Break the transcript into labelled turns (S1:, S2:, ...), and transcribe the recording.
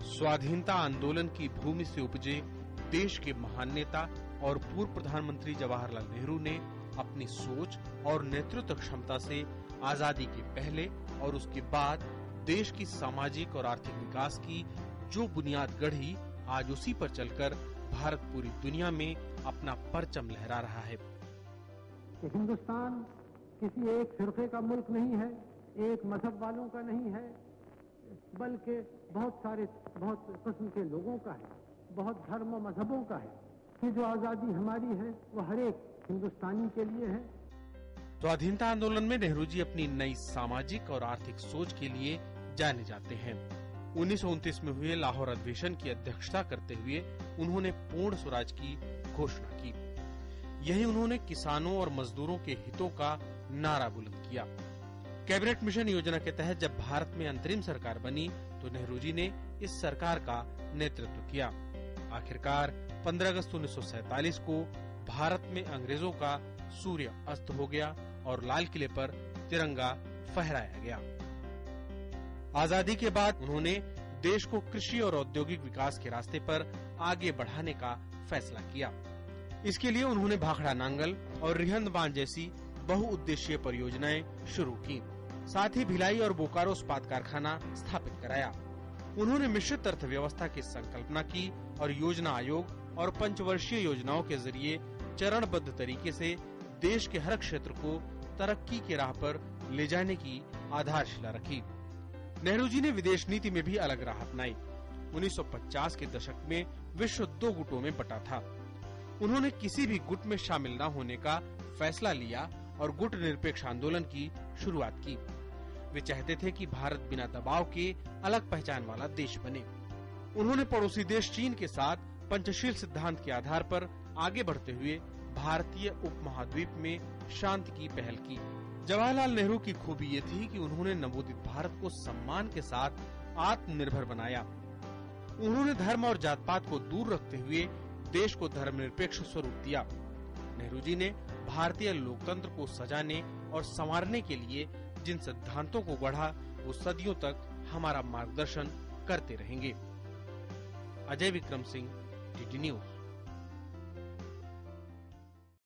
S1: स्वाधीनता आंदोलन की भूमि से उपजे देश के महान नेता और पूर्व प्रधानमंत्री जवाहरलाल नेहरू ने अपनी सोच और नेतृत्व क्षमता से आजादी के पहले और उसके बाद देश की सामाजिक और आर्थिक विकास की जो बुनियाद गढ़ी, आज उसी पर चलकर भारत पूरी दुनिया में अपना परचम लहरा रहा है।
S2: हिंदुस्तान किसी एक फिरके का मुल्क नहीं है, एक मजहब वालों का नहीं है, बल्कि बहुत किस्म के लोगों का है, बहुत धर्म और मजहबों का है। कि जो आजादी हमारी है वो हर एक हिंदुस्तानी के लिए है।
S1: स्वाधीनता आंदोलन में नेहरू जी अपनी नई सामाजिक और आर्थिक सोच के लिए जाने जाते हैं। 1929 में हुए लाहौर अधिवेशन की अध्यक्षता करते हुए उन्होंने पूर्ण स्वराज की घोषणा की। यही उन्होंने किसानों और मजदूरों के हितों का नारा बुलंद किया। कैबिनेट मिशन योजना के तहत जब भारत में अंतरिम सरकार बनी तो नेहरू जी ने इस सरकार का नेतृत्व किया। आखिरकार 15 अगस्त 1947 को भारत में अंग्रेजों का सूर्य अस्त हो गया और लाल किले पर तिरंगा फहराया गया। आजादी के बाद उन्होंने देश को कृषि और औद्योगिक विकास के रास्ते पर आगे बढ़ाने का फैसला किया। इसके लिए उन्होंने भाखड़ा नांगल और रिहंद बांध जैसी बहुउद्देशीय परियोजनाएं शुरू की। साथ ही भिलाई और बोकारो इस्पात कारखाना स्थापित कराया। उन्होंने मिश्रित अर्थव्यवस्था की संकल्पना की और योजना आयोग और पंचवर्षीय योजनाओं के जरिए चरणबद्ध तरीके से देश के हर क्षेत्र को तरक्की की राह पर ले जाने की आधारशिला रखी। नेहरू जी ने विदेश नीति में भी अलग राह अपनाई। 1950 के दशक में विश्व 2 गुटों में बटा था। उन्होंने किसी भी गुट में शामिल न होने का फैसला लिया और गुट निरपेक्ष आंदोलन की शुरुआत की। वे चाहते थे कि भारत बिना दबाव के अलग पहचान वाला देश बने। उन्होंने पड़ोसी देश चीन के साथ पंचशील सिद्धांत के आधार पर आगे बढ़ते हुए भारतीय उपमहाद्वीप में शांति की पहल की। जवाहरलाल नेहरू की खूबी ये थी कि उन्होंने नवोदित भारत को सम्मान के साथ आत्मनिर्भर बनाया। उन्होंने धर्म और जात पात को दूर रखते हुए देश को धर्मनिरपेक्ष स्वरूप दिया। नेहरू जी ने भारतीय लोकतंत्र को सजाने और संवारने के लिए जिन सिद्धांतों को गढ़ा वो सदियों तक हमारा मार्गदर्शन करते रहेंगे। Ajay Vikram Singh, DD news.